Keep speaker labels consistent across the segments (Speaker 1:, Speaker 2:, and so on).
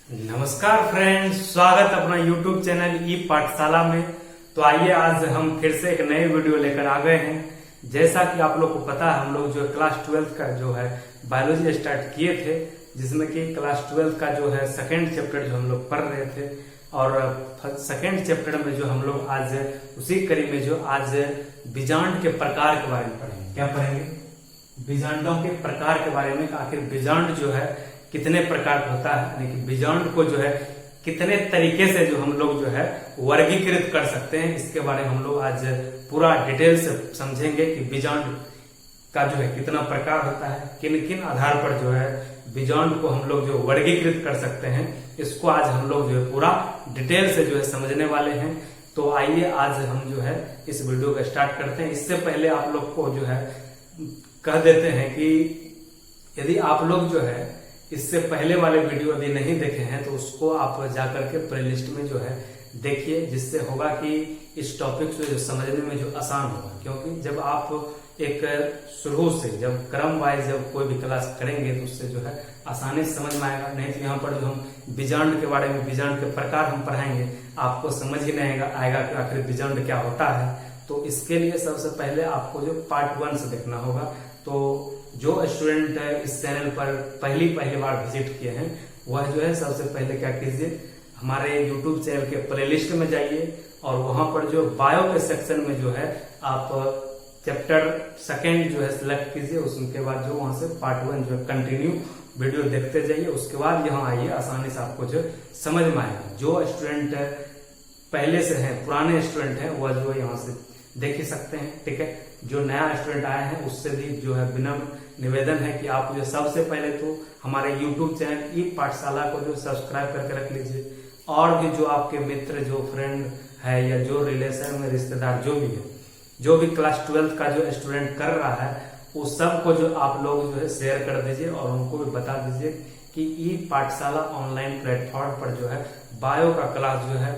Speaker 1: नमस्कार फ्रेंड्स, स्वागत अपना YouTube चैनल ई पाठशाला में। तो आइए आज हम फिर से एक नए वीडियो लेकर आ गए हैं। जैसा कि आप लोग को पता है, हम लोग जो क्लास 12 का जो है बायोलॉजी स्टार्ट किए थे, जिसमें कि क्लास 12 का जो है सेकेंड चैप्टर जो हम लोग पढ़ रहे थे। और सेकेंड चैप्टर में जो हम लोग आज उसी कड़ी में जो आज बीजांड के प्रकार के बारे में पढ़ेंगे। क्या पढ़ेंगे? बीजांडों के प्रकार के बारे में। आखिर बीजांड जो है कितने प्रकार का होता है, यानी कि बीजांड को जो है कितने तरीके से जो हम लोग जो है वर्गीकृत कर सकते हैं, इसके बारे में हम लोग आज पूरा डिटेल से समझेंगे कि बीजांड का जो है कितना प्रकार होता है, किन किन आधार पर जो है बीजांड को हम लोग जो वर्गीकृत कर सकते हैं, इसको आज हम लोग जो है पूरा डिटेल से जो है समझने वाले हैं। तो आइए आज हम जो है इस वीडियो को स्टार्ट करते हैं। इससे पहले आप लोग को जो है कह देते हैं कि यदि आप लोग जो है इससे पहले वाले वीडियो यदि नहीं देखे हैं तो उसको आप जाकर के प्लेलिस्ट में जो है देखिए, जिससे होगा कि इस टॉपिक से जो समझने में जो आसान होगा। क्योंकि जब आप एक शुरू से जब क्रम वाइज जब कोई भी क्लास करेंगे तो उससे जो है आसानी से समझ में आएगा। नहीं तो यहाँ पर जो हम बीजांड के बारे में, बीजांड के प्रकार हम पढ़ाएंगे, आपको समझ ही नहीं आएगा कि आखिर बीजांड क्या होता है। तो इसके लिए सबसे पहले आपको जो पार्ट 1 से देखना होगा। तो जो स्टूडेंट इस चैनल पर पहली बार विजिट किए हैं वह जो है सबसे पहले क्या कीजिए, हमारे YouTube चैनल के प्लेलिस्ट में जाइए और वहां पर जो बायो के सेक्शन में जो है आप चैप्टर सेकेंड जो है सिलेक्ट कीजिए। उसके बाद जो वहां से पार्ट 1 जो है कंटिन्यू वीडियो देखते जाइए। उसके बाद यहाँ आइए, आसानी से आपको जो समझ में आएगा। जो स्टूडेंट पहले से हैं, पुराने स्टूडेंट हैं, वह जो है यहाँ से देख ही सकते हैं। ठीक है, जो नया स्टूडेंट आए हैं उससे भी जो है विनम्र निवेदन है कि आप जो सबसे पहले तो हमारे YouTube चैनल ई पाठशाला को जो सब्सक्राइब करके रख लीजिए। और भी जो आपके मित्र, जो फ्रेंड है या जो रिलेशन में रिश्तेदार जो भी है, जो भी क्लास 12 का जो स्टूडेंट कर रहा है, उस सबको जो आप लोग जो है शेयर कर दीजिए और उनको भी बता दीजिए कि ई पाठशाला ऑनलाइन प्लेटफॉर्म पर जो है बायो का क्लास जो है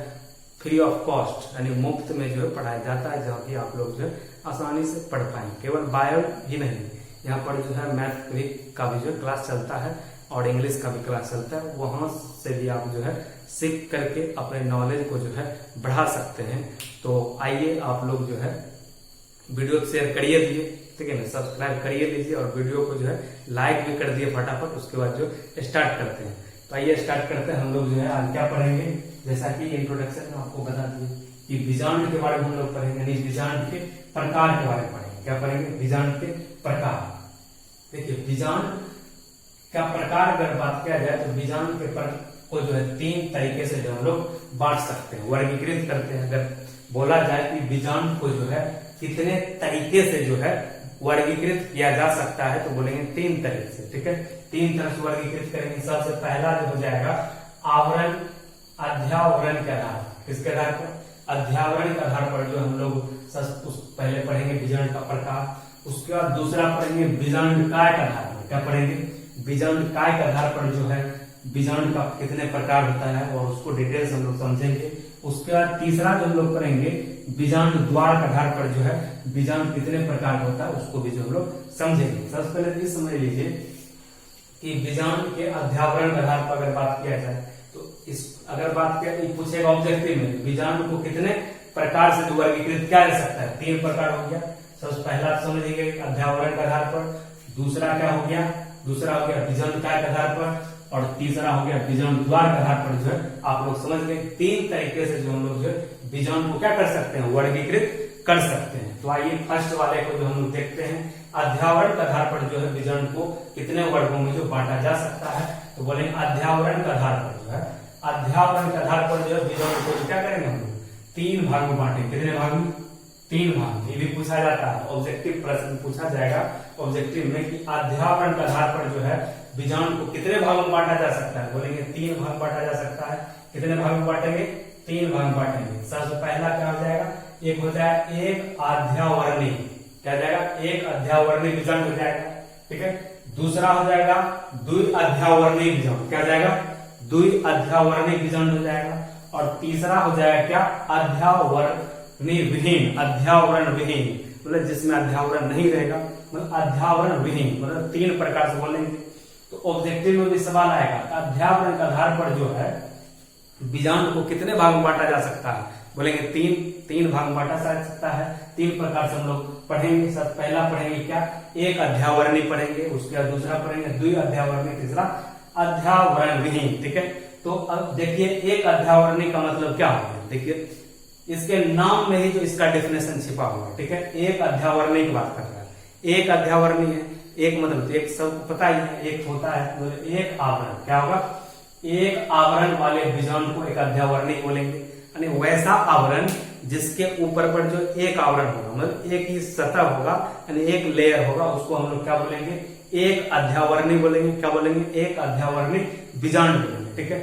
Speaker 1: फ्री ऑफ कॉस्ट यानी मुफ्त में जो है पढ़ाया जाता है, जहाँ की आप लोग जो है आसानी से पढ़ पाएंगे। केवल बायो ही नहीं, यहाँ पर जो है मैथ का भी जो क्लास चलता है और इंग्लिश का भी क्लास चलता है। वहां से भी आप जो है सीख करके अपने नॉलेज को जो है बढ़ा सकते हैं। तो आइए आप लोग जो है वीडियो शेयर करिए दीजिए, ठीक है ना, सब्सक्राइब करिए लीजिए और वीडियो को जो है लाइक भी कर दिए फटाफट। उसके बाद जो स्टार्ट करते हैं। तो आइए स्टार्ट करते हैं। हम लोग जो है आज क्या पढ़ेंगे, जैसा कि इंट्रोडक्शन में आपको बता दिए कि बीजांड के बारे में हम लोग पढ़ेंगे, यानी बीजांड के प्रकार के बारे में पढ़ेंगे। क्या पढ़ेंगे? बीजांड के प्रकार। देखिए, बीजांड का प्रकार अगर बात किया जाए तो बीजांड के को जो है 3 तरीके से जो हम लोग बांट सकते हैं, वर्गीकृत करते हैं। अगर बोला जाए कि बीजांड को जो है कितने तरीके से जो है वर्गीकृत किया जा सकता है, तो बोलेंगे 3 तरीके से। ठीक है, 3 तरह से वर्गीकृत करेंगे। सबसे पहला जो हो जाएगा आवरण, अध्यावरण के आधार पर। किसके आधार पर? अध्यावरण के आधार पर जो हम लोग पहले पढ़ेंगे बीजांड का प्रकार। उसके बाद दूसरा पढ़ेंगे बीजांड काय के आधार पर। क्या पढ़ेंगे? बीजांड काय के आधार पर जो है बीजांड का कितने प्रकार होता है और उसको डिटेल से हम लोग समझेंगे। उसके बाद तीसरा जो हम लोग करेंगे बीजांड द्वार के आधार पर जो है बीजांड कितने प्रकार होता है उसको भी जो हम लोग समझेंगे। सबसे पहले ये समझ लीजिए कि बीजांड के अध्यावरण के आधार पर अगर बात किया जाए तो अगर बात किया पूछेगा ऑब्जेक्टिव में बीजांड को कितने प्रकार से वर्गीकृत किया जा सकता है। 3 प्रकार हो गया। सबसे पहला समझिए अध्यावरण के आधार पर, दूसरा क्या हो गया? दूसरा हो गया बीजांड काय के आधार पर, और तीसरा हो गया बीजांड द्वार के आधार पर। जो है आप लोग समझ गए 3 तरीके से जो हम लोग जो है बीजांड को क्या कर सकते हैं, वर्गीकृत कर सकते हैं। तो आइए फर्स्ट वाले को जो हम लोग देखते हैं, अध्यावरण के आधार पर जो है बीजांड को कितने वर्गों में जो बांटा जा सकता है। तो बोले अध्यावरण के आधार पर जो है, अध्यावरण के आधार पर जो है बीजांड को क्या करेंगे हम लोग 3 भाग में बांटेंगे। कितने भाग में? 3 भाग। ये भी पूछा जाता है, ऑब्जेक्टिव प्रश्न पूछा जाएगा ऑब्जेक्टिव में कि अध्यावरण के आधार पर जो है बीजांड को कितने भागों में बांटा जा सकता है। बोलेंगे 3 भाग बांटा जा सकता है। कितने भाग में बांटेंगे? 3 भाग बांटेंगे। सबसे पहला क्या हो जाएगा? एक हो जाएगा एक अध्यावरणीय। क्या जाएगा? एक अध्यावरणीय बीजांड हो जाएगा। ठीक है। दूसरा हो जाएगा द्विअध्यावरणीय बीजांड। क्या जाएगा? द्विअध्यावरणीय बीजांड हो जाएगा। और तीसरा हो जाएगा क्या? अध्यावरणीय विहीन। अध्यावरण विहीन मतलब जिसमें अध्यावरण नहीं रहेगा, मतलब अध्यावरण विहीन, मतलब 3 प्रकार से बोलेंगे। तो ऑब्जेक्टिव में भी सवाल आएगा अध्यावरण के आधार पर जो है बीजांड को कितने भाग में बांटा जा सकता है, बोलेंगे तीन भाग में बांटा जा सकता है। 3 प्रकार से हम लोग पढ़ेंगे। सब पहला पढ़ेंगे क्या, एक अध्यावरणी पढ़ेंगे, उसके बाद दूसरा पढ़ेंगे द्वि अध्यावरणी, तीसरा अध्यावरण विहीन। ठीक है, तो अब देखिए एक अध्यावरणी का मतलब क्या होगा, देखिए इसके नाम में ही जो इसका डेफिनेशन छिपा हुआ है। ठीक है, एक अध्यावरणी की बात कर रहा है। एक अध्यावरणी है, एक मतलब एक सब पता ही है, एक होता है मतलब एक आवरण। क्या होगा, एक आवरण वाले बीजांड को एक अध्यावरणी बोलेंगे। यानी वैसा आवरण जिसके ऊपर पर जो एक आवरण होगा, मतलब एक ही सतह होगा, यानी एक लेयर होगा, उसको हम लोग क्या बोलेंगे, एक अध्यावरणी बोलेंगे। क्या बोलेंगे, एक अध्यावरणी बीजांड बोलेंगे। ठीक है,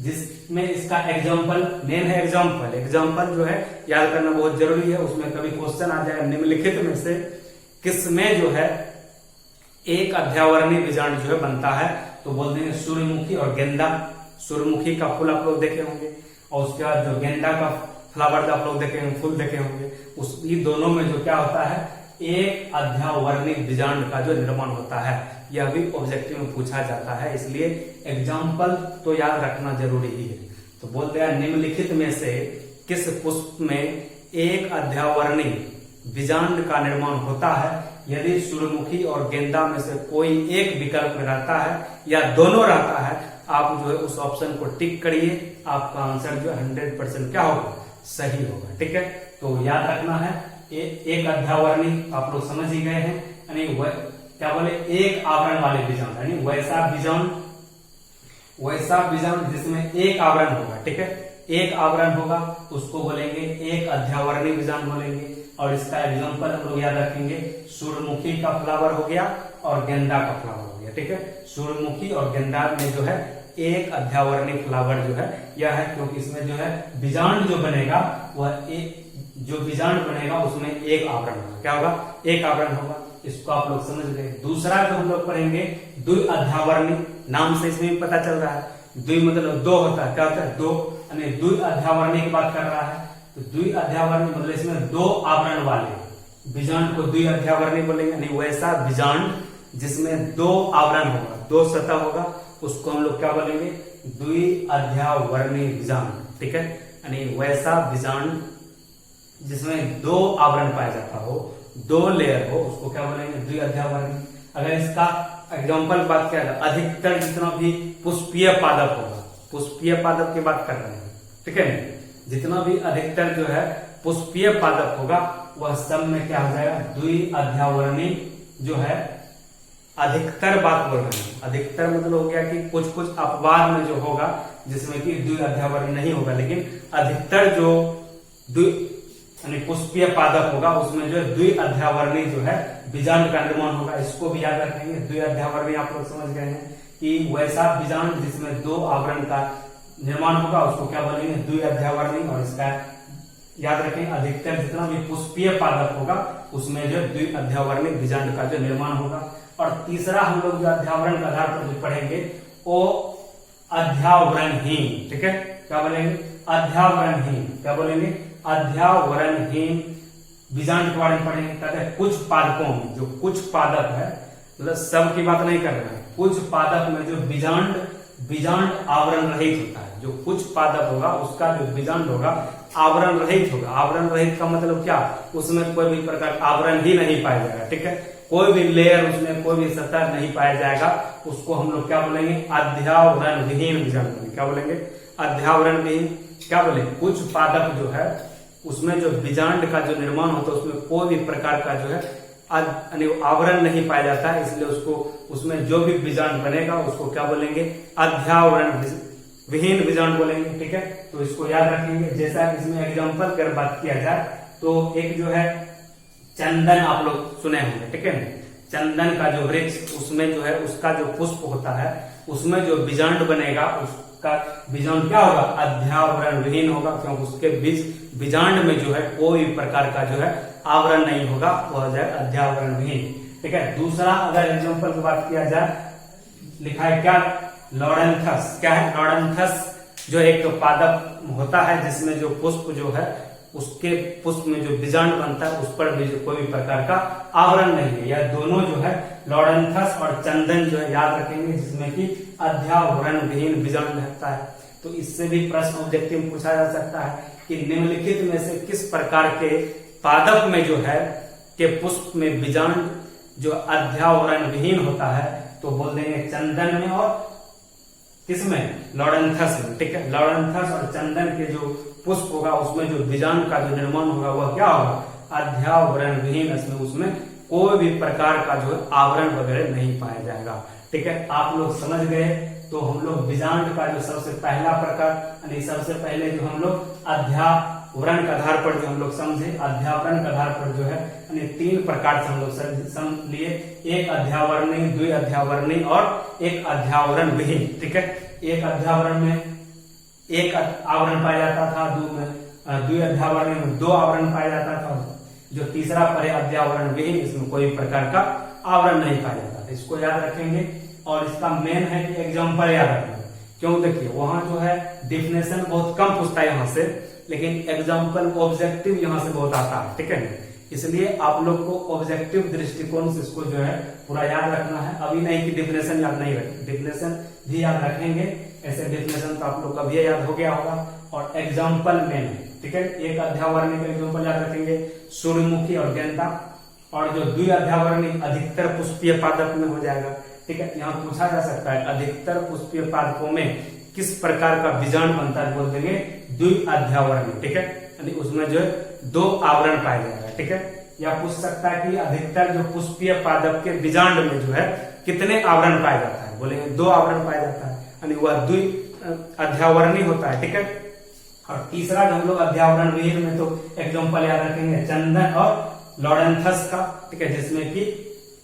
Speaker 1: जिसमें इसका एग्जाम्पल मेन है। एग्जाम्पल जो है याद करना बहुत जरूरी है, उसमें कभी क्वेश्चन आ जाएगा निम्नलिखित में से किसमें जो है एक अध्यावरणी बीजांड जो है बनता है, तो बोल देंगे सूर्यमुखी और गेंदा। सूर्यमुखी का फूल आप लोग देखे होंगे, और उसके बाद जो गेंदा का फ्लावर आप लोग देखे होंगे, फूल देखे होंगे, उस ये दोनों में जो क्या होता है, एक अध्यावरणी बीजांड का जो निर्माण होता है। यह भी ऑब्जेक्टिव में पूछा जाता है, इसलिए एग्जाम्पल तो याद रखना जरूरी ही है। तो बोलते हैं निम्नलिखित में से किस पुष्प में एक अध्यावरणी बीजांड का निर्माण होता है। यदि सूर्यमुखी और गेंदा में से कोई एक विकल्प में रहता है या दोनों रहता है, आप जो है उस ऑप्शन को टिक करिए, आपका आंसर जो 100% क्या होगा, सही होगा। ठीक है, तो याद रखना है एक अध्यावरणी आप लोग समझ ही गए हैं, यानी क्या बोले, एक आवरण वाले बीजांड, यानी वैसा बीजांड जिसमें एक आवरण होगा। ठीक है, एक आवरण होगा उसको बोलेंगे एक अध्यावरणी बीजांड बोलेंगे। और इसका एग्जांपल हम लोग याद रखेंगे, सूर्यमुखी का फ्लावर हो गया और गेंदा का फ्लावर हो गया। ठीक है, सूर्यमुखी और गेंदा में जो है एक अध्यावरणी फ्लावर जो है यह है, क्योंकि इसमें जो है बीजांड जो बनेगा वह जो बीजांड बनेगा उसमें एक आवरण होगा। क्या होगा, एक आवरण होगा। इसको आप लोग समझ गए। दूसरा जो हम लोग पढ़ेंगे द्वि अध्यावरणी, नाम से इसमें भी पता चल रहा है, द्वि मतलब दो होता है। क्या होता है, दो, यानी द्वि अध्यावरणी की बात कर रहा है। तो द्वि अध्यावरणी मतलब इसमें दो आवरण वाले बीजांड को द्वि अध्यावरणी बोलेंगे, यानी वैसा बीजांड जिसमें दो आवरण होगा, दो सतह होगा, उसको हम लोग क्या बोलेंगे, द्वि अध्यावरणी बीजांड। ठीक है, यानी वैसा बीजांड जिसमें दो आवरण पाया जाता हो, दो लेयर हो, उसको क्या बोलेंगे, द्वि अध्यावरणी। अगर इसका एग्जाम्पल बात किया जाए, अधिकतर जितना भी पुष्पीय पादप होगा, पुष्पीय पादप की बात कर रहे हैं। ठीक है, जितना भी अधिकतर जो है पुष्पीय पादप होगा वह सब में क्या हो जाएगा, द्वि अध्यावरणी जो है। अधिकतर बात बोल रहे हैं, अधिकतर मतलब हो गया कि कुछ कुछ अपवाद में जो होगा जिसमें कि द्वि अध्यावरणी नहीं होगा, लेकिन अधिकतर जो यानी पुष्पीय पादप होगा उसमें जो द्वि अध्यावरणी जो है बीजांड का निर्माण होगा। इसको भी याद रखेंगे, द्वि अध्यावरणी आप लोग समझ गए हैं कि वैसा बीजांड जिसमें दो आवरण का निर्माण होगा उसको क्या बोलेंगे, द्वि अध्यावरणी। और इसका याद रखें, अधिकतर जितना भी पुष्पीय पादप होगा उसमें जो द्वि अध्यावरणी बीजांड का जो निर्माण होगा। और तीसरा हम लोग जो अध्यावरण के आधार पर जो पढ़ेंगे वो अध्यावरणहीन। ठीक है, क्या बोलेंगे, अध्यावरणहीन। क्या बोलेंगे, अध्यावरणहीन बीजांड के बारे में पढ़ेंगे। कहते हैं कुछ पादपों में, जो कुछ पादप है, मतलब सब की बात नहीं कर रहे हैं, कुछ पादप में जो बीजांड आवरण रहित होता है। जो कुछ पादप होगा उसका जो बीजांड होगा आवरण रहित होगा। आवरण रहित का मतलब क्या, उसमें कोई भी प्रकार आवरण ही नहीं पाया जाएगा। ठीक है, कोई भी लेयर, उसमें कोई भी सतह नहीं पाया जाएगा, उसको हम लोग क्या बोलेंगे, अध्यावरण विहीन बीजांड बोलेंगे। क्या बोलेंगे, अध्यावरण विहीन। क्या बोले, कुछ पादप जो है उसमें जो बीजांड का जो निर्माण होता है उसमें कोई भी प्रकार का जो है आवरण नहीं पाया जाता है, इसलिए उसको उसमें जो भी बीजांड बनेगा उसको क्या बोलेंगे, अध्यावरण विहीन बीजांड बोलेंगे। ठीक है, तो इसको याद रखेंगे। जैसा इसमें एग्जांपल अगर बात किया जाए तो एक जो है चंदन आप लोग सुने होंगे। ठीक है, चंदन का जो वृक्ष, उसमें जो है उसका जो पुष्प होता है उसमें जो बीजांड बनेगा उसका बीजांड क्या होगा, अध्यावरण विहीन होगा, क्योंकि उसके बीजांड में जो है कोई प्रकार का जो है आवरण नहीं होगा, वह हो जाए अध्यावरण विहीन। ठीक है, दूसरा अगर एग्जांपल की बात किया जाए, लिखा है क्या, लॉरेंथस। क्या है, लॉरेंथस जो एक पादप होता है जिसमें जो पुष्प जो है उसके पुष्प में जो बीजांड बनता है उस पर भी कोई भी प्रकार का आवरण नहीं है। यह दोनों जो है लॉरेंथस और चंदन जो है याद रखेंगे, जिसमें कि अध्यावरण विहीन बीजांड रहता है। तो इससे भी प्रश्न ऑब्जेक्टिव पूछा जा सकता है कि निम्नलिखित में से किस प्रकार के पादप में जो है के पुष्प में बीजांड जो अध्यावरण विहीन होता है, तो बोल देंगे चंदन में और किसमें, लॉरेंथस में। ठीक है, लॉरेंथस और चंदन के जो पुष्प होगा उसमें जो बीजांड का जो निर्माण होगा वह क्या होगा, अध्यावरण विहीन। उसमें कोई भी प्रकार का जो आवरण वगैरह नहीं पाया जाएगा। ठीक है, आप लोग समझ गए। तो हम लोग बीजांड का जो सबसे पहला प्रकार, यानी सबसे पहले जो हम लोग अध्यावरण के आधार पर जो हम लोग समझे, अध्यावरण के आधार पर जो है यानी 3 प्रकार से हम लोग समझ लिए, एक अध्यावरणीय, द्वि अध्यावरणीय और एक अध्यावरण विहीन। ठीक है, एक अध्यावरण में एक आवरण पाया जाता था, द्वि अध्यावरण में 2 आवरण पाया जाता था, जो तीसरा पर है अध्यावरण विहीन, इसमें कोई प्रकार का आवरण नहीं पाया जाता। इसको याद रखेंगे और इसका मेन है कि एग्जाम्पल याद रखना। क्यों, देखिए वहां जो है डिफिनेशन बहुत कम पूछता है यहाँ से, लेकिन एग्जाम्पल ऑब्जेक्टिव यहाँ से बहुत आता है। ठीक है, इसलिए आप लोग को ऑब्जेक्टिव दृष्टिकोण से इसको जो है पूरा याद रखना है। अभी नहीं कि डिफिनेशन याद नहीं रखें, डिफिनेशन भी याद रखेंगे। ऐसे डिफिनेशन तो आप लोग का भी याद हो गया होगा और एग्जाम्पल मेन है। ठीक है, एक अध्यावरणीय का एग्जाम्पल याद रखेंगे, सूर्यमुखी और गेंदा, और जो द्वि अध्यावरणीय अधिकतर पुष्पीय पादप में हो जाएगा। ठीक है, यहाँ पूछा जा सकता है अधिकतर पुष्पीय पादपों में किस प्रकार का बीजांड बनता है, बोल देंगे द्वि अध्यावरणीय। ठीक है, यानी उसमें जो है 2 आवरण पाया जाएगा। ठीक है, या पूछ सकता है कि अधिकतर जो पुष्पीय पादप के बीजांड में जो है कितने आवरण पाया जाता है, बोलेंगे 2 आवरण पाया जाता है, यानी वह द्वि अध्यावरणीय होता है। ठीक है, और तीसरा जो हम लोग अध्यावरण विहीन में तो एग्जाम्पल याद रखेंगे चंदन और लॉरेंथस का। ठीक है, जिसमें कि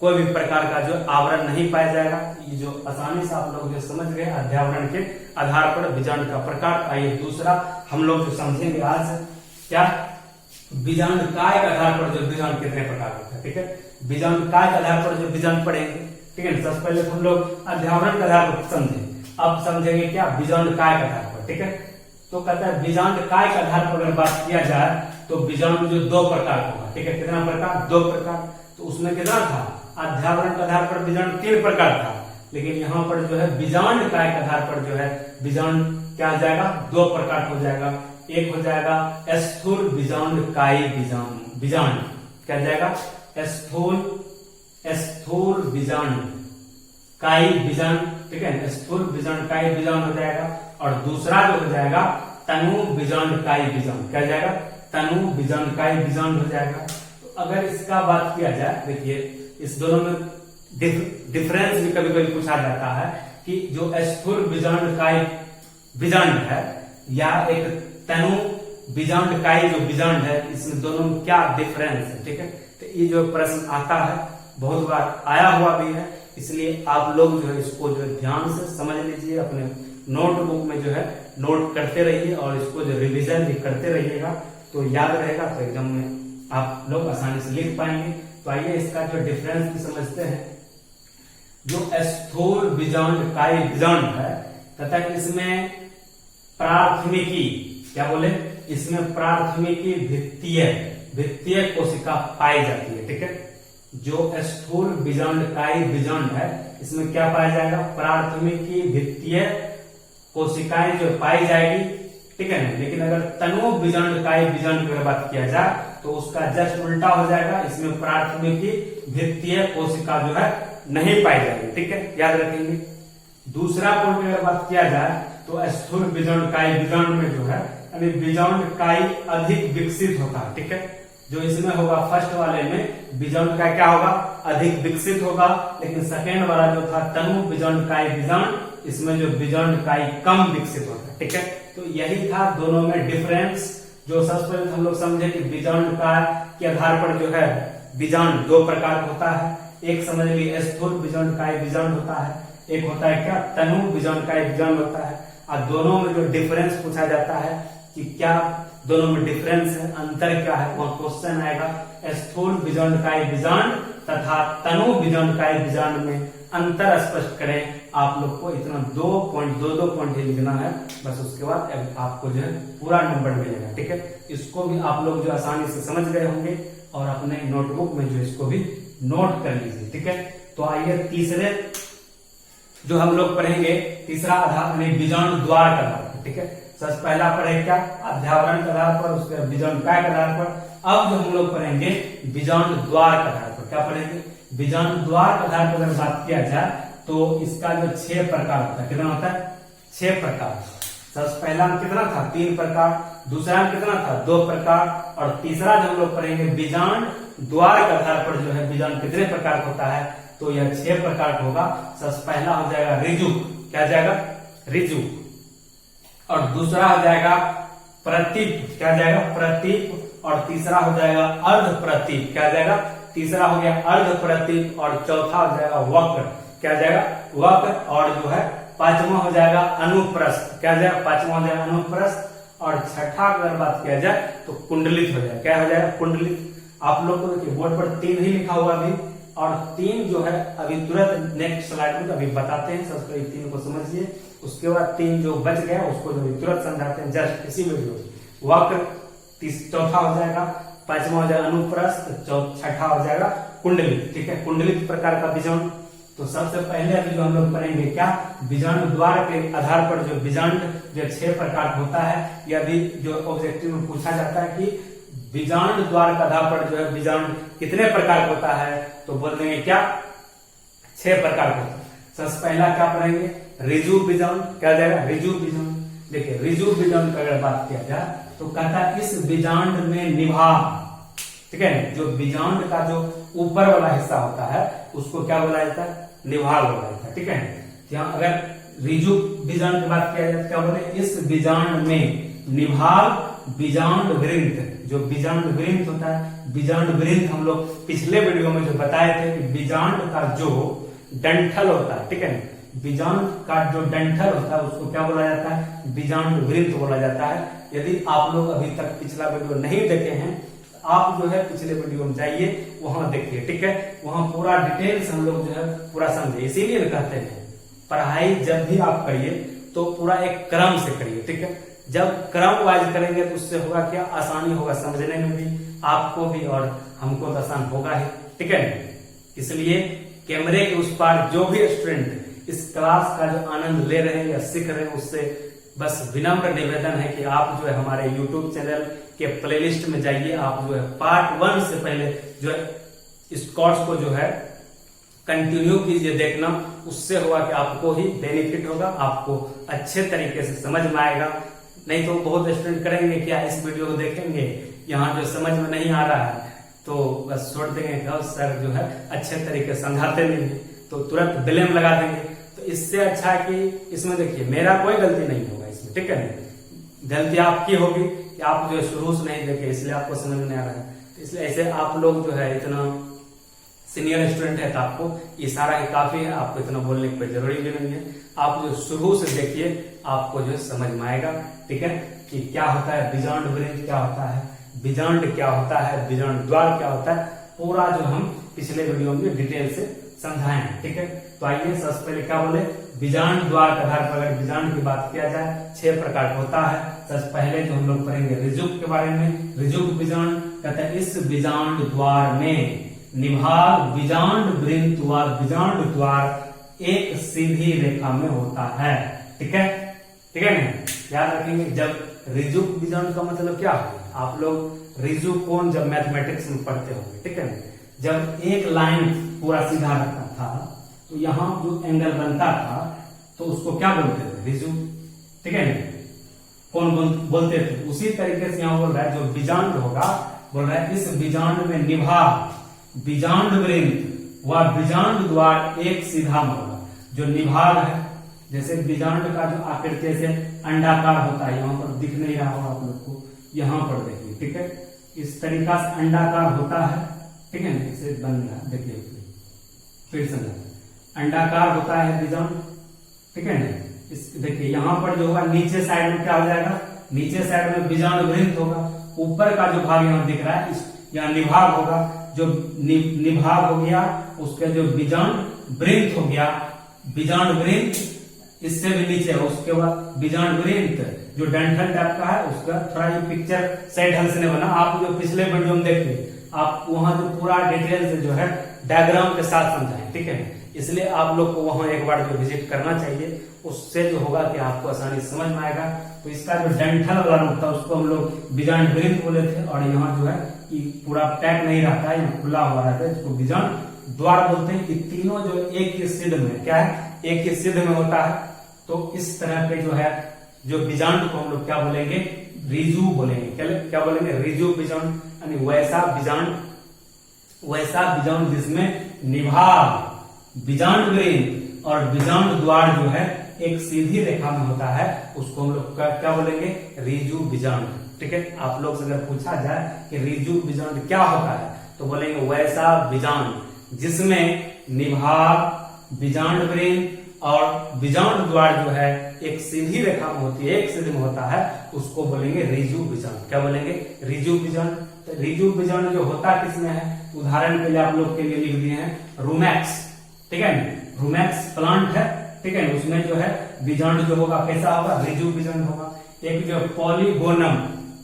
Speaker 1: कोई भी प्रकार का जो आवरण नहीं पाया जाएगा। ये जो आसानी से आप लोग जो समझ गए अध्यावरण के आधार पर बीजांड का प्रकार। आइए दूसरा हम लोग जो समझेंगे आज, क्या बीजांड काय के आधार पर जो बीजांड कितने प्रकार होता है। ठीक है, बीजांड काय के आधार पर जो बीजांड पढ़ेंगे। ठीक है, सबसे पहले हम लोग अध्यावरण के आधार पर समझे, अब समझेंगे क्या बीजांड काय के आधार पर। ठीक है, तो कहता है बीजांड काय के आधार पर अगर बात किया जाए तो बीजांड जो 2 प्रकार का होगा। ठीक है, कितना प्रकार, 2 प्रकार। तो उसमें कितना था, अध्यावरण के आधार पर बीजांड 3 प्रकार था, लेकिन यहाँ पर जो है बीजांड काय के आधार पर जो है बीजांड क्या हो जाएगा, 2 प्रकार हो जाएगा। एक हो जाएगा स्थूल बीजांड कायी बीजांड, क्या जाएगा, स्थूल बीजांड कायी बीजांड। ठीक है, स्थूल बीजांड कायी बीजांड हो जाएगा। और दूसरा जो हो जाएगा तनु बीजांड कायी बीजांड, क्या जाएगा, तनु बीजांड कायी बीजांड हो जाएगा। तो अगर इसका बात किया जाए, देखिए इस दोनों में डिफरेंस भी कभी कभी पूछा जाता है कि जो स्थूल बीजांड कायी बीजांड है या एक तनु बीजांड कायी जो बीजांड है, इसमें दोनों में क्या डिफरेंस है। ठीक है, तो ये जो प्रश्न आता है बहुत बार आया हुआ भी है, इसलिए आप लोग जो है इसको जो ध्यान से समझ लीजिए, अपने नोटबुक में जो है नोट करते रहिए और इसको जो रिवीजन भी करते रहिएगा तो याद रहेगा, तो एग्जाम में आप लोग आसानी से लिख पाएंगे। तो आइए इसका जो डिफरेंस भी समझते हैं। जो स्थूल बीजांड कायी बीजांड है तथा इसमें प्राथमिकी, क्या बोले, इसमें प्राथमिकी भित्तीय कोशिका पाई जाती है। ठीक है, जो स्थूल बीजांड कायी बीजांड है इसमें क्या पाया जाएगा, प्राथमिकी भित्तीय कोशिकाएं जो पाई जाएगी। ठीक है ना, लेकिन अगर तनु बीजांड कायी बीजांड की बात किया जाए तो उसका जस्ट उल्टा हो जाएगा, इसमें प्राथमिकी भित्तीय कोशिका जो है नहीं पाई जाएगी। ठीक है, याद रखेंगे। दूसरा पॉइंट अगर बात किया जाए तो स्थूल बीजांड कायी बीजांड में जो है यानी बीजांड कायी अधिक विकसित होता है। ठीक है, जो इसमें होगा फर्स्ट वाले में बीजांड का क्या होगा, अधिक विकसित होगा, लेकिन सेकेंड वाला जो था तनु बीजांड कायी बीजांड, इसमें जो बीजांड कायी कम विकसित होता है। ठीक है, तो यही था दोनों में डिफरेंस। जो सबसे पहले हम लोग समझे कि बीजांड का के आधार पर जो है बीजांड 2 प्रकार का होता है। एक समझ लीजिए स्थूल बीजांड कायी बीजांड होता है, एक होता है क्या, तनु बीजांड कायी बीजांड होता है। और दोनों में जो डिफरेंस पूछा जाता है कि क्या दोनों में डिफरेंस है, अंतर क्या है, वहां क्वेश्चन आएगा स्थूल बीजांड कायी बीजांड तथा तनु बीजांड कायी बीजांड में अंतर स्पष्ट करें, आप लोग को इतना 2 पॉइंट ही लिखना है बस, उसके बाद आपको जो है पूरा नंबर मिलेगा। ठीक है, इसको भी आप लोग जो आसानी से समझ गए होंगे और अपने नोटबुक में जो इसको भी नोट कर लीजिए। ठीक है, तो आइए तीसरे जो हम लोग पढ़ेंगे, तीसरा आधार यानी बीजाणु द्वार का आधार। ठीक है, सबसे पहला पढ़े क्या, अध्यावरण के आधार पर, उसके बाद बीजाणु काय के आधार पर। अब जो हम लोग पढ़ेंगे बीजाणु द्वार के आधार पर, क्या पढ़ेंगे, बीजाणु द्वार के आधार पर अगर बात किया जाए तो इसका जो 6 प्रकार होता है, कितना होता है, 6 प्रकार। सबसे पहला में कितना था, 3 प्रकार, दूसरा में कितना था, 2 प्रकार, और तीसरा जो हम लोग पढ़ेंगे बीजाणु द्वार के आधार पर जो है बीजाणु कितने प्रकार होता है, तो यह 6 प्रकार होगा। सबसे पहला हो जाएगा ऋजु, क्या जाएगा, ऋजु, और दूसरा हो जाएगा प्रतीप, क्या जाएगा, प्रतीप, और तीसरा हो जाएगा अर्ध प्रतीप, क्या जाएगा, तीसरा हो गया अर्ध प्रतीप, और चौथा हो जाएगा वक्र, क्या जाएगा, वक्र, और जो है पांचवा हो जाएगा अनुप्रस्थ, क्या जाएगा, पांचवा हो जाएगा अनुप्रस्थ, और छठा अगर बात किया जाए तो कुंडलित हो जाएगा, क्या हो जाएगा, कुंडलित। आप लोग को देखिए बोर्ड पर 3 ही लिखा हुआ अभी, और 3 जो है अभी तुरंत नेक्स्ट स्लाइड में अभी बताते हैं, सबसे पहले 3 को समझिए, उसके बाद 3 जो बच गया उसको जो तुरंत समझाते हैं जस्ट इसी वीडियो। वक्र चौथा हो जाएगा, पांचवा हो जाएगा अनुप्रस्थ, छठा हो जाएगा कुंडलित। ठीक है, कुंडलित प्रकार का बीजाणु। तो सबसे पहले अभी जो हम लोग पढ़ेंगे क्या, बीजाणु द्वार के आधार पर जो बीजाणु जो 6 प्रकार होता है, यह भी जो ऑब्जेक्टिव में पूछा जाता है कि बीजाणु द्वार के आधार पर जो है बीजाणु कितने प्रकार होता है, तो बोल देंगे क्या, 6 प्रकार होता है। सबसे पहला क्या पढ़ेंगे, ऋजु बीजाणु, क्या जाएगा, ऋजु बीजाणु। देखिए ऋजु बीजाणु की अगर बात किया जाए तो कहता है इस बीजांड में निभाग, ठीक है, जो बीजांड का जो ऊपर वाला हिस्सा होता है उसको क्या बोला जाता है, निभाग बोला जाता है। ठीक है, यहाँ अगर ऋजु बीजांड की बात किया जाए तो क्या बोले, इस बीजांड में निभाग बीजांड वृंत, जो बीजांड वृंत होता है, बीजांड वृंत हम लोग पिछले वीडियो में जो बताए थे कि बीजांड का जो डंठल होता है, ठीक है, बीजांड का जो डंठल होता है उसको क्या बोला जाता है, बीजांड वृंत बोला जाता है। यदि आप लोग अभी तक पिछला वीडियो नहीं देखे हैं तो आप जो है पिछले वीडियो में जाइए, वहां देखिए। ठीक है, वहां पूरा डिटेल्स हम लोग जो है पूरा समझे। इसीलिए कहते हैं पढ़ाई जब भी आप करिए तो पूरा एक क्रम से करिए। ठीक है, जब क्रम वाइज करेंगे तो उससे होगा क्या, आसानी होगा समझने में भी, आपको भी और हमको तो आसान होगा ही। ठीक है, इसलिए कैमरे के उस पार जो भी स्टूडेंट इस क्लास का जो आनंद ले रहे हैं या सीख रहे हैं, उससे बस विनम्र निवेदन है कि आप जो है हमारे YouTube चैनल के प्लेलिस्ट में जाइए, आप जो है पार्ट 1 से पहले जो है इस कोर्स को जो है कंटिन्यू कीजिए देखना, उससे होगा कि आपको ही बेनिफिट होगा, आपको अच्छे तरीके से समझ में आएगा। नहीं तो बहुत स्टूडेंट करेंगे क्या, इस वीडियो को देखेंगे, यहाँ जो समझ में नहीं आ रहा है तो बस छोड़ देंगे, सर जो है अच्छे तरीके से समझाते नहीं है, तो तुरंत ब्लेम लगा देंगे। तो इससे अच्छा है कि इसमें देखिए मेरा कोई गलती नहीं होगा इसमें, ठीक है, गलती आपकी होगी कि आप जो शुरू से नहीं देखे इसलिए आपको समझ नहीं आ रहा है। तो इसलिए ऐसे आप लोग जो है इतना सीनियर स्टूडेंट है तो आपको इशारा ही काफी है, आपको इतना बोलने की कोई जरूरी भी नहीं है। आप जो शुरू से देखिए आपको जो है समझ में आएगा। ठीक है, कि क्या होता है बीजांड वृंत, क्या होता है बीजांड, क्या होता है बीजांड द्वार, क्या होता है, पूरा जो हम पिछले वीडियो में डिटेल से समझाए हैं। ठीक है, तो आइए सबसे पहले क्या बोले, बीजांड द्वार के आधार पर अगर बीजांड की बात किया जाए 6 प्रकार होता है। सबसे पहले जो हम लोग पढ़ेंगे ऋजुक के बारे में। ऋजुक बीजांड कहते हैं इस बीजांड द्वार में निभाग बीजांड वृंत व बीजांड द्वार एक सीधी रेखा में होता है। ठीक है, ठीक है ना, याद रखेंगे। जब ऋजुक बीजांड का मतलब क्या है, आप लोग ऋजु कोण जब मैथमेटिक्स में पढ़ते होंगे, ठीक है, जब एक लाइन पूरा सीधा रहता था तो यहाँ जो एंगल बनता था तो उसको क्या बोलते थे, ऋजु, ठीक है, कौन बोलते थे। उसी तरीके से यहाँ बोल रहा है जो बीजांड होगा, बोल रहा है इस बीजांड में निभाग बीजांड वृंत व बीजांड द्वार एक सीधा में होगा। जो निभाग है, जैसे बीजांड का जो आकृति से अंडाकार होता है, यहाँ पर दिख नहीं रहा होगा आप लोग को, यहाँ पर देखिए, ठीक है, इस तरीका से अंडाकार होता है, ठीक है ना, इसे बन रहा देखिए, फिर समझा, अंडाकार होता है बीजांड, ठीक है ना। इस देखिए यहाँ पर जो होगा नीचे साइड में क्या हो जाएगा, नीचे साइड में बीजांड वृंत होगा, ऊपर का जो भाग यहाँ दिख रहा है यहाँ निभाग होगा। जो निभाग हो गया उसका जो बीजांड वृंत हो गया, बीजांड वृंत, इससे भी नीचे है, उसके बाद बीजांड वृंत जो डंठल टाइप का है उसका थोड़ा ये पिक्चर सही ढंग से नहीं बना। आप जो पिछले वीडियो में देखिए, आप वहां जो पूरा डिटेल से जो है डायग्राम के साथ समझाएं, ठीक है। इसलिए आप लोग को वहां एक बार जो विजिट करना चाहिए, उससे जो होगा कि आपको आसानी समझ में आएगा। तो इसका जो डंठल वाला रूप था उसको हम लोग बीजांड वृंत बोले थे, और यहाँ जो है कि पूरा पैक नहीं रहता है, यहाँ खुला हुआ रहता है, इसको बीजांड द्वार बोलते हैं। ये तीनों जो एक ही सिद्ध में क्या है, एक ही सिद्ध में होता है। तो इस तरह के जो है जो बीजांड को हम लोग क्या बोलेंगे, रिजु बोलेंगे। क्या बोलेंगे, रिजु बीजांड, यानी वैसा बीजांड जिसमें निभाग, बीजांड वृंत और बीजांड द्वार जो है एक सीधी रेखा में होता है, उसको हम लोग क्या बोलेंगे, रिजु बीजांड, ठीक है। आप लोग से अगर पूछा जाए कि रिजु बीजांड क्या होता है, तो बोलेंगे वैसा बीजांड जिसमें निभाग, बीजांड वृंत और बीजांड द्वार जो है एक सीधी रेखा में होती है, एक सीधी में होता है, उसको बोलेंगे रिजु बीजांड। क्या बोलेंगे, रिजु बीजांड। तो रिजु बीजांड जो होता किसमें है, उदाहरण के लिए आप लोग के लिए लिख दिए हैं रूमैक्स, ठीक है। रूमैक्स प्लांट है, ठीक है, उसमें जो है बीजांड जो होगा कैसा होगा, रिजु बीजांड होगा। एक जो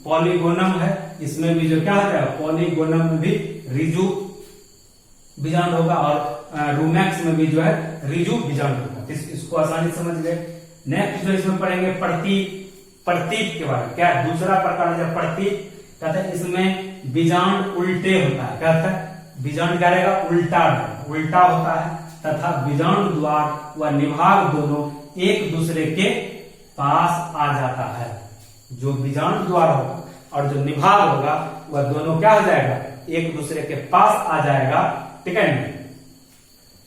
Speaker 1: पॉलीगोनम है, इसमें भी जो क्या होता है, पॉलीगोनम में भी रिजु बीजांड होगा, और रूमैक्स में भी जो है रिजु बीजांड होगा। इसको आसानी से समझ गए। नेक्स्ट जो इसमें पढ़ेंगे प्रतीप के बारे में। क्या दूसरा प्रकार है प्रतीप, कहते हैं इसमें बीजांड उल्टे होता है। कहता है बीजांड क्या रहेगा, उल्टा होता है, तथा बीजांड द्वार व निभाग दोनों एक दूसरे के पास आ जाता है। जो बीजांड द्वार होगा और जो निभाग होगा वह दोनों क्या हो जाएगा, एक दूसरे के पास आ जाएगा, ठीक है।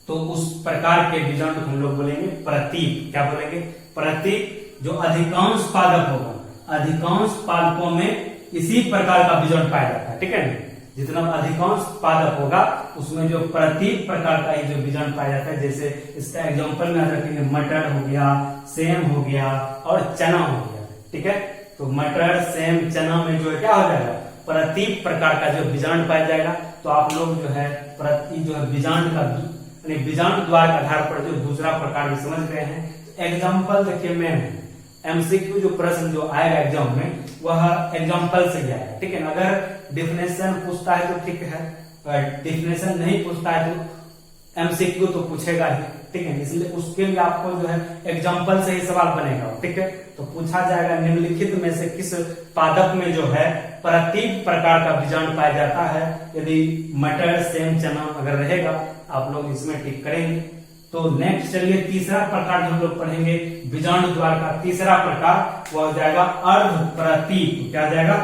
Speaker 1: तो उस प्रकार के बीजांड को हम लोग बोलेंगे प्रतीप। क्या बोलेंगे, प्रतीप। जो अधिकांश पादप होगा, अधिकांश पादपों में इसी प्रकार का बीजांड पाया जाता है, ठीक है। जितना अधिकांश पादप होगा उसमें जो प्रतीप प्रकार का ही जो बीजांड पाया जाता है, जैसे इसका एग्जांपल में रखेंगे मटर हो गया, सेम हो गया और चना हो गया, ठीक है। तो मटर, सेम, चना में जो है क्या हो जाएगा, प्रतीप प्रकार का जो बीजांड पाया जाएगा। तो आप लोग जो है प्रति जो है बीजांड का बीजांड द्वार के आधार पर जो दूसरा प्रकार भी समझ गए हैं। एग्जाम्पल देखिए, मैं एमसीक्यू जो प्रश्न जो आएगा एग्जाम में वह एग्जाम्पल से आएगा, ठीक है। अगर डिफिनेशन पूछता है तो ठीक है, डिफिनेशन नहीं पूछता है तो एमसीक्यू तो पूछेगा ही, ठीक है। इसलिए उसके लिए आपको जो है एग्जाम्पल से ही सवाल बनेगा, ठीक है। तो पूछा जाएगा निम्नलिखित में से किस पादप में जो है प्रतीप प्रकार का बीजांड पाया जाता है। यदि मटर, सेम, चना अगर रहेगा आप लोग इसमें टिक करेंगे। तो नेक्स्ट चलिए तीसरा प्रकार जो हम लोग पढ़ेंगे बीजांड द्वार का, तीसरा प्रकार वह हो जाएगा अर्ध प्रतीप। क्या जाएगा,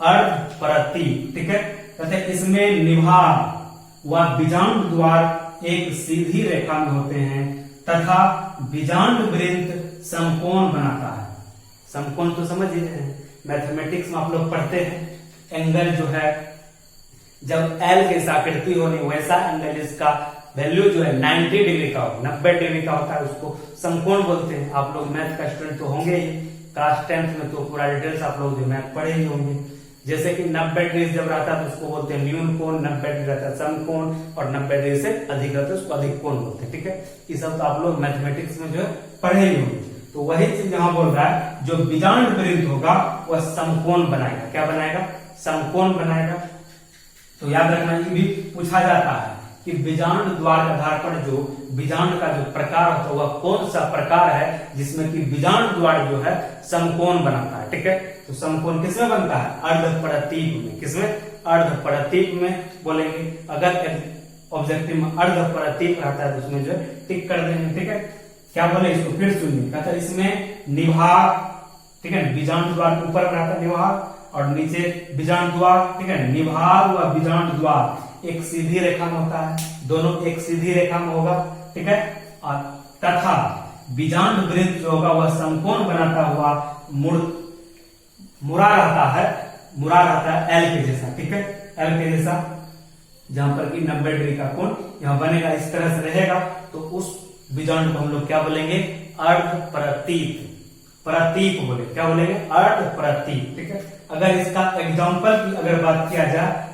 Speaker 1: अर्ध प्रतीप, ठीक है। कहते हैं इसमें निभाग व बीजांड द्वार एक सीधी रेखा में होते हैं तथा बीजांड वृंत समकोण बनाता है। समकोण तो समझ ही रहे हैं, मैथमेटिक्स में आप लोग पढ़ते हैं। एंगल जो है जब एल की आकृति होनी वैसा एंगल इसका वैल्यू जो है 90 डिग्री का हो, 90 डिग्री का होता है, उसको समकोण बोलते हैं। आप लोग मैथ का स्टूडेंट तो होंगे ही, क्लास 10th में तो पूरा डिटेल्स आप लोग जो मैथ पढ़े ही होंगे। जैसे कि 90 डिग्री जब रहता है तो उसको बोलते हैं न्यून कोण, 90 डिग्री रहता है समकोण, और 90 डिग्री से अधिक रहता है उसको अधिक कोण बोलते हैं, ठीक है। ये सब तो आप लोग मैथमेटिक्स में जो है पढ़े ही होंगे। तो वही चीज यहाँ बोल रहा है, जो बीजांड वृंत होगा वह समकोण बनाएगा। क्या बनाएगा, समकोण बनाएगा। तो याद रखना, ये भी पूछा जाता है कि बीजांड द्वार के आधार पर जो बीजांड का जो प्रकार होता है वह कौन सा प्रकार है जिसमें कि बीजांड द्वार जो है समकोण बनाता है, ठीक है। तो समकोण किसमें बनता है, अर्ध प्रतीप में। किसमें, अर्ध प्रतीप में बोलेंगे। अगर ऑब्जेक्टिव में अर्ध प्रतीप रहता है तो उसमें जो है टिक कर देंगे, ठीक है। क्या बोले, इसको फिर सुनिए। कहता है इसमें निभाग, ठीक है, बीजांड द्वार ऊपर रहता है निभाग और नीचे बीजांड द्वार, ठीक है। निभाग व बीजांड द्वार एक सीधी रेखा में होता है, दोनों एक सीधी रेखा में होगा, ठीक है। और तथा बीजांड वृंत जो होगा वह समकोण बनाता हुआ मुड़ा रहता है एल के जैसा, ठीक है, एल के जैसा, जहां पर कि 90 डिग्री का कोण यहां बनेगा, इस तरह से रहेगा। तो उस बीजांड को हम लोग क्या बोलेंगे, अर्ध प्रतीप। प्रतीप बोले, क्या बोलेंगे, अर्ध प्रतीप, ठीक है। अगर इसका एग्जाम्पल की अगर बात किया जाए,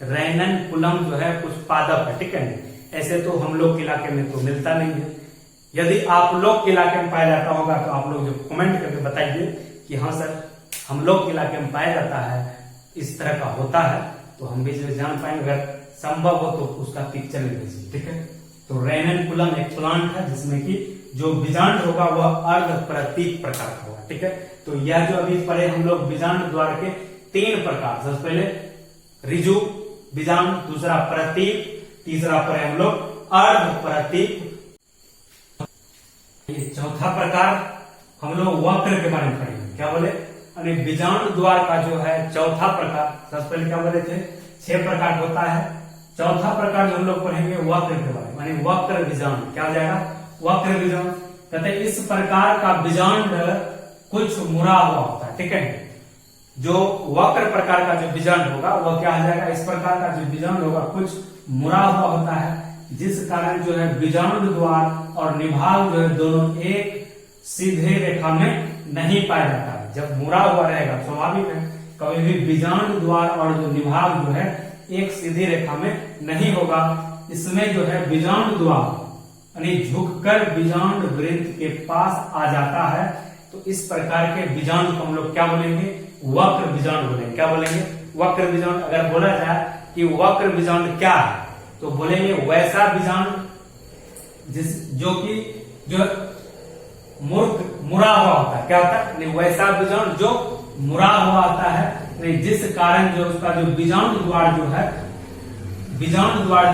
Speaker 1: रैननकुलम जो है कुछ पादप है, ठीक है। ऐसे तो हम लोग के इलाके में तो मिलता नहीं है। यदि आप लोग के इलाके में पाया जाता होगा तो आप लोग जो कमेंट करके बताइए कि हाँ सर हम लोग के इलाके में पाया जाता है, इस तरह का होता है, तो हम भी जो जान पाएंगे। अगर संभव हो तो उसका पिक्चर भी भेजिए, ठीक है। तो रेननकुलम एक प्लांट है जिसमें कि जो बीजांड होगा वह अर्ध प्रतीक प्रकार का होगा, ठीक है। तो यह जो अभी पढ़े हम लोग बीजांड द्वार के 3 प्रकार, सबसे पहले ऋजु बीजांड, दूसरा प्रतीक, तीसरा पढ़े हम लोग अर्ध प्रतीक। चौथा प्रकार हम लोग वक्र के बारे में पढ़ेंगे। क्या बोले, यानी बीजांड द्वार का जो है चौथा प्रकार, सबसे पहले क्या बोले थे 6 प्रकार होता है, चौथा प्रकार जो हम लोग पढ़ेंगे वक्र के बारे में, यानी वक्र बीजांड। क्या हो जाएगा, वक्र बीजांड। कहते हैं इस प्रकार का बीजांड कुछ मुड़ा हुआ होता है, ठीक है। जो वक्र प्रकार का जो बीजांड होगा वह क्या हो जाएगा, इस प्रकार का जो बीजांड होगा कुछ मुड़ा हुआ होता है, जिस कारण जो है बीजांड द्वार और निभाग जो है दोनों एक सीधे रेखा में नहीं पाया जाता है। जब मुड़ा हुआ रहेगा स्वाभाविक है, कभी भी बीजांड द्वार और जो निभाग जो है एक सीधी रेखा में नहीं होगा। इसमें जो है बीजांड द्वार यानी झुककर बीजांड वृत्त के पास आ जाता है। तो इस प्रकार के बीजांड को हम लोग क्या बोलेंगे, वक्र बीजांड बोलेंगे। क्या बोलेंगे, वक्र बीजांड। अगर बोला जाए कि वक्र बीजांड क्या है तो बोलेंगे वैसा बीजांड जो कि जो मुड़ा हुआ होता है। क्या होता है, वैसा बीजांड जो मुड़ा हुआ होता है, जिस कारण जो उसका जो बीजांड द्वार जो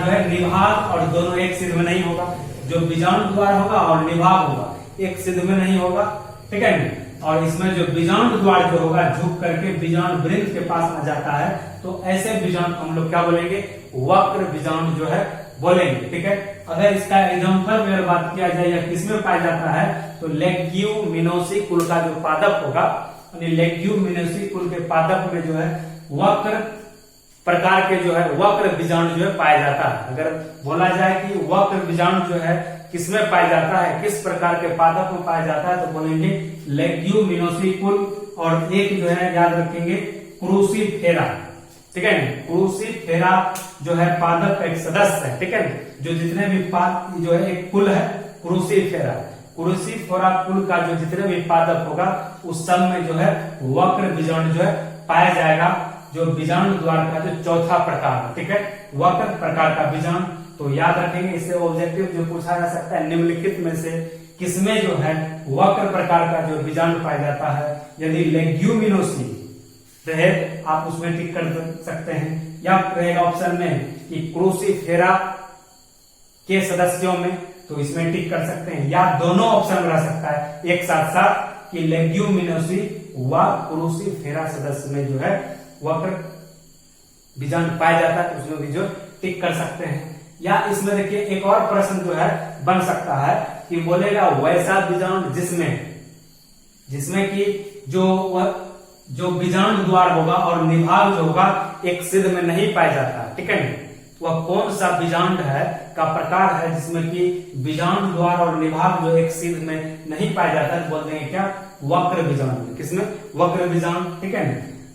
Speaker 1: है निभाग और दोनों एक सिर में नहीं होगा। जो बीजांड द्वार होगा और निभाग होगा एक सिद्ध में नहीं होगा, ठीक है। और इसमें जो बीजांड द्वार जो होगा झुक करके बीजांड वृत्त के पास आ जाता है। तो ऐसे बीजांड हम लोग क्या बोलेंगे, वक्र बीजांड जो है बोलेंगे, ठीक है। अगर इसका एग्जाम्पल में बात किया जाए या किसमें पाया जाता है तो लेग्यूमिनोसी कुल का जो पादप होगा, लेग्यूमिनोसी कुल के पादप में जो है वक्र प्रकार के जो है वक्र बीजांड जो है पाया जाता है। अगर बोला जाए कि वक्र बीजांड जो है किसमें पाया जाता है, किस प्रकार के पादप में पाया जाता है, तो बोलेंगे लेग्यूमिनोसी कुल। और एक जो है याद रखेंगे क्रूसीफेरा, ठीक है। क्रूसीफेरा जो है पादप का एक सदस्य है, ठीक है। जो जितने भी जो है एक कुल है क्रूसीफेरा कुल का जो जितने भी पादप होगा उस सब में जो है वक्र बीजांड जो है पाया जाएगा। जो बीजांड द्वार का जो चौथा प्रकार है, ठीक है, वक्र प्रकार का बीजांड। तो याद रखेंगे इससे ऑब्जेक्टिव जो पूछा जा सकता है निम्नलिखित में से किसमें जो है वक्र प्रकार का जो बीजांड पाया जाता है। यदि लेग्यूमिनोसी रहे आप उसमें टिक कर सकते हैं, या रहेगा ऑप्शन में कि क्रूसीफेरा के सदस्यों में, तो इसमें टिक कर सकते हैं। या दोनों ऑप्शन रह सकता है एक साथ साथ कि लेग्यूमिनोसी व क्रूसीफेरा सदस्य में जो है वक्र बीजांड पाया जाता है, उसमें भी जो टिक कर सकते हैं। या इसमें देखिए एक और प्रश्न जो है बन सकता है कि बोलेगा वैसा बीजांड जिसमें कि जो बीजांड द्वार होगा और निभाग जो होगा एक सिद्ध में नहीं पाया जाता, ठीक है। वह कौन सा बीजांड है का प्रकार है जिसमें कि बीजांड द्वार और निभाग जो एक सिद्ध में नहीं पाया जाता है, बोलते हैं क्या, वक्र बीजांड। किसमें, वक्र बीजांड, ठीक है।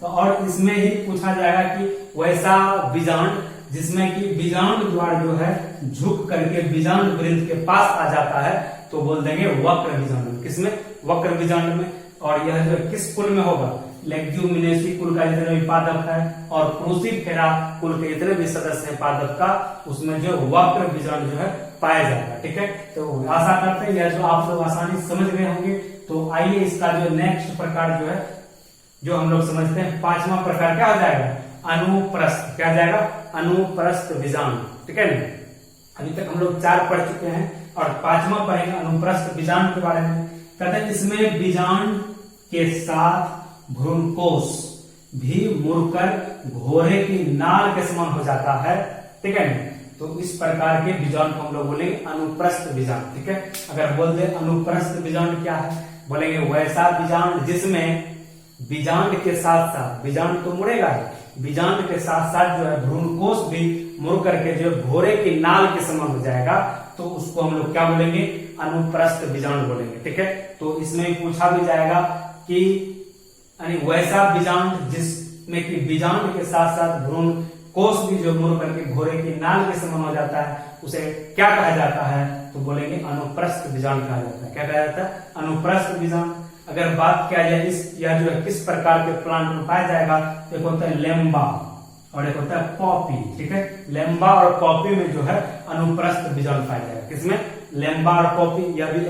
Speaker 1: तो और इसमें ही पूछा जाएगा कि वैसा बीजांड जिसमें कि बीजांड द्वार जो है झुक करके बीजांड वृत्त के पास आ जाता है, तो बोल देंगे वक्र बीजांड। किसमें, वक्र बीजांड में। और यह जो किस कुल में होगा, लेग्यूमिनेसी कुल का जितने भी पादप है और क्रूसीफेरा कुल के जितने भी सदस्य हैं पादप का, उसमें जो वक्र बीजांड जो है पाया जाएगा, ठीक है। तो आशा करते हैं यह जो आप लोग आसानी समझ गए होंगे। तो आइए इसका जो नेक्स्ट प्रकार जो है जो हम लोग समझते हैं, 5वां प्रकार क्या हो जाएगा, अनुप्रस्थ। क्या जाएगा, अनुप्रस्थ बीजांड, ठीक है। अभी तक हम लोग 4 पढ़ चुके हैं और 5वां पढ़ेंगे अनुप्रस्थ बीजांड के बारे में। कहते हैं इसमें बीजांड के साथ भ्रूणकोश भी मुड़कर घोड़े की नाल के समान हो जाता है, ठीक है। तो इस प्रकार के बीजांड को हम लोग बोलेंगे अनुप्रस्थ बीजांड, ठीक है। अगर बोल दे अनुप्रस्थ बीजांड क्या है, बोलेंगे वैसा बीजांड जिसमें बीजांड के साथ साथ, बीजांड तो मुड़ेगा ही, बीजांड के साथ साथ जो है भ्रूणकोश भी मुड़ करके जो घोड़े की नाल के समान हो जाएगा, तो उसको हम लोग क्या बोलेंगे, अनुप्रस्थ बीजांड बोलेंगे, ठीक है। तो इसमें पूछा भी जाएगा कि वैसा बीजांड जिसमें कि बीजांड के साथ साथ भ्रूणकोश भी जो मुड़ करके घोड़े की नाल के समान हो जाता है, उसे क्या कहा जाता है, तो बोलेंगे अनुप्रस्थ बीजांड कहा जाता है। क्या कहा जाता है, अनुप्रस्थ बीजांड। अगर बात किया जाए इस या जो है किस प्रकार के प्लांट में पाया जाएगा, एक होता है लेम्बा और एक होता है पॉपी। ठीक है, लेम्बा और पॉपी में जो है अनुप्रस्थ बीजांड पाया जाएगा। किसमें, लेम्बा और पॉपी। यह भी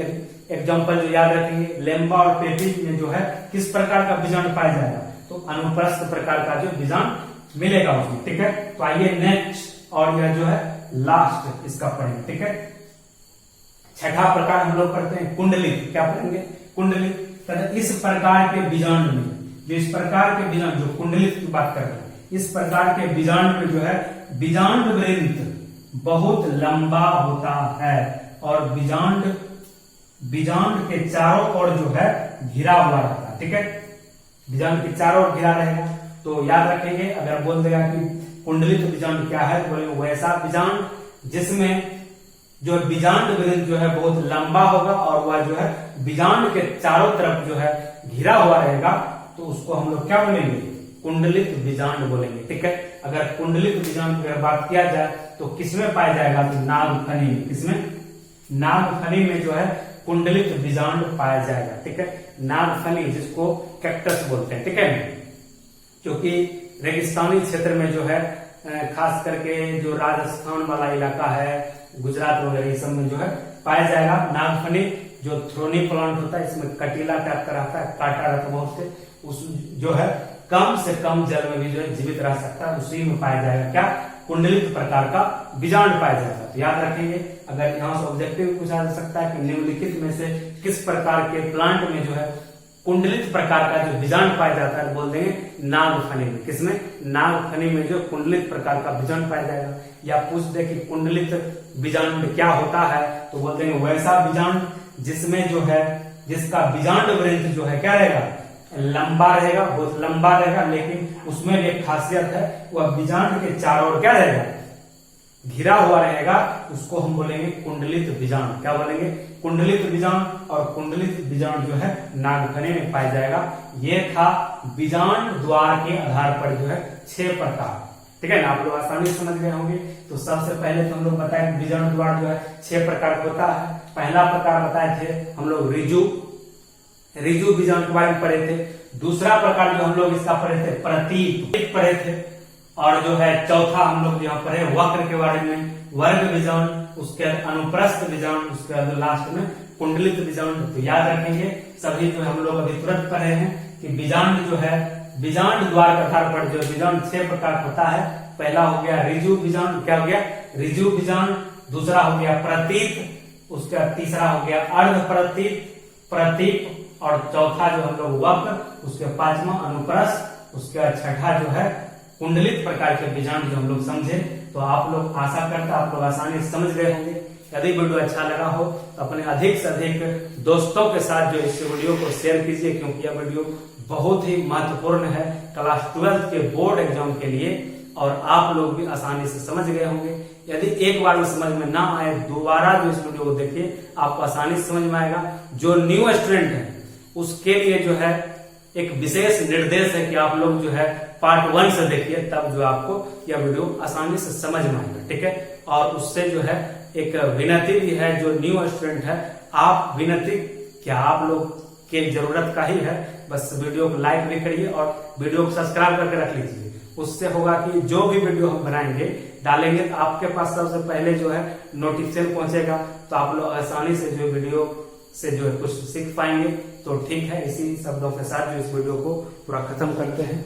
Speaker 1: एग्जाम्पल जो याद रखेंगे, लेम्बा और पेपी में जो है किस प्रकार का बीजांड पाया जाएगा, तो अनुप्रस्थ प्रकार का जो बीजांड मिलेगा उसमें। ठीक है, तो आइए नेक्स्ट और यह जो है लास्ट इसका पढ़ेंगे। ठीक है, छठा प्रकार हम लोग पढ़ते हैं कुंडलित। क्या पढ़ेंगे, कुंडलित। इस प्रकार के बीजांड में, जो इस प्रकार के बीजांड, जो कुंडलित की बात कर रहे हैं, इस प्रकार के बीजांड में जो है बीजांड वृंत बहुत लंबा होता है और बीजांड के चारों ओर जो है घिरा हुआ रहता है। ठीक है, बीजांड के चारों ओर घिरा रहेगा। तो याद रखेंगे, अगर बोल देगा कि कुंडलित बीजांड क्या है, तो बोलेंगे वैसा बीजांड जिसमें जो बीजांड वृंत जो है बहुत लंबा होगा और वह जो है बीजांड के चारों तरफ जो है घिरा हुआ रहेगा, तो उसको हम लोग क्या बोलेंगे, कुंडलित बीजांड बोलेंगे। ठीक है, अगर कुंडलित बीजांड की बात किया जाए तो किसमें पाया जाएगा, तो नागफनी में। किसमें, नागफनी में जो है कुंडलित बीजांड पाया जाएगा। ठीक है, नागफनी जिसको कैक्टस बोलते हैं। ठीक है, क्योंकि रेगिस्तानी क्षेत्र में जो है खास करके जो राजस्थान वाला इलाका है, गुजरात वगैरह सब में जो है पाया जाएगा नागफनी। जो थ्रोनी प्लांट होता है, इसमें कटीला टाइप का रहता है, काटा रहता है बहुत से, उस जो है कम से कम जल में भी जो है जीवित रह सकता है, उसी में पाया जाएगा क्या, कुंडलित प्रकार का बीजांड पाया जाएगा। तो याद रखेंगे, अगर यहाँ से ऑब्जेक्टिव पूछा जा सकता है कि निम्नलिखित में से किस प्रकार के प्लांट में जो है कुंडलित प्रकार का जो बीजांड पाया जाता है, बोल देंगे नागफनी में। किसमें, नागफनी में जो कुंडलित प्रकार का बीजांड पाया जाएगा। या पूछ दे कि कुंडलित बीजांड क्या होता है, तो बोल देंगे वैसा बीजांड जिसमें जो है, जिसका बीजांड वृंत जो है क्या रहेगा, लंबा रहेगा, बहुत लंबा रहेगा, लेकिन उसमें एक खासियत है, वह बीजांड के चारों ओर क्या रहेगा, घिरा हुआ रहेगा, उसको हम बोलेंगे कुंडलित बीजांड। क्या बोलेंगे, कुंडलित बीजांड। और कुंडलित बीजांड जो है नागफनी में पाया जाएगा। ये था बीजांड द्वार के आधार पर जो है 6 प्रकार। ठीक है ना, आप लोग आसानी से समझ गए होंगे। तो सबसे पहले तो हम लोग बताए बीजांड द्वार जो है 6 प्रकार का होता है। पहला प्रकार बताए थे हम लोग रिजु बीजांड के बारे में पढ़े थे। दूसरा प्रकार जो हम लोग इसका पढ़े थे प्रतीप पढ़े थे। और जो है चौथा हम लोग यहाँ पढ़े वक्र के बारे में, वर्ग बीजांड, उसके अनुप्रस्थ बीजांड, उसके बाद लास्ट में कुंडलित बीजांड। तो याद रखेंगे सभी जो हम लोग अभी तुरंत पढ़े हैं कि बीजांड जो है बीजांड द्वार के आधार पर जो बीजांड 6 प्रकार होता है। पहला हो गया रिजु बीजांड। क्या हो गया, रिजु बीजांड। दूसरा हो गया प्रतीप, उसका तीसरा हो गया अर्ध प्रतीप, और चौथा जो हम लोग वक्र, उसके 5वां अनुप्रस्थ, उसके छठा जो है कुंडलित प्रकार के बीजांड जो हम लोग समझे। तो आप लोग आशा करता आप लोग आसानी से समझ गए होंगे। यदि वीडियो अच्छा लगा हो तो अपने अधिक से अधिक दोस्तों के साथ जो इस वीडियो को शेयर कीजिए, क्योंकि यह वीडियो बहुत ही महत्वपूर्ण है क्लास 12 के बोर्ड एग्जाम के लिए, और आप लोग भी आसानी से समझ गए होंगे। यदि एक बार में समझ में ना आए, दोबारा जो इस वीडियो को देखिए, आपको आसानी से समझ में आएगा। जो न्यू स्टूडेंट है उसके लिए जो है एक विशेष निर्देश है कि आप लोग जो है पार्ट 1 से देखिए, तब जो आपको यह वीडियो आसानी से समझ में आएगा। ठीक है, और उससे जो है एक विनती भी है, जो न्यू स्टूडेंट है, आप विनती क्या आप लोग के जरूरत का ही है, बस वीडियो को लाइक भी करिए और वीडियो को सब्सक्राइब करके रख लीजिए। उससे होगा कि जो भी वीडियो हम बनाएंगे डालेंगे तो आपके पास सबसे पहले जो है नोटिफिकेशन पहुंचेगा, तो आप लोग आसानी से जो वीडियो से जो है कुछ सीख पाएंगे। तो ठीक है, इसी शब्दों के साथ जो इस वीडियो को पूरा खत्म करते हैं।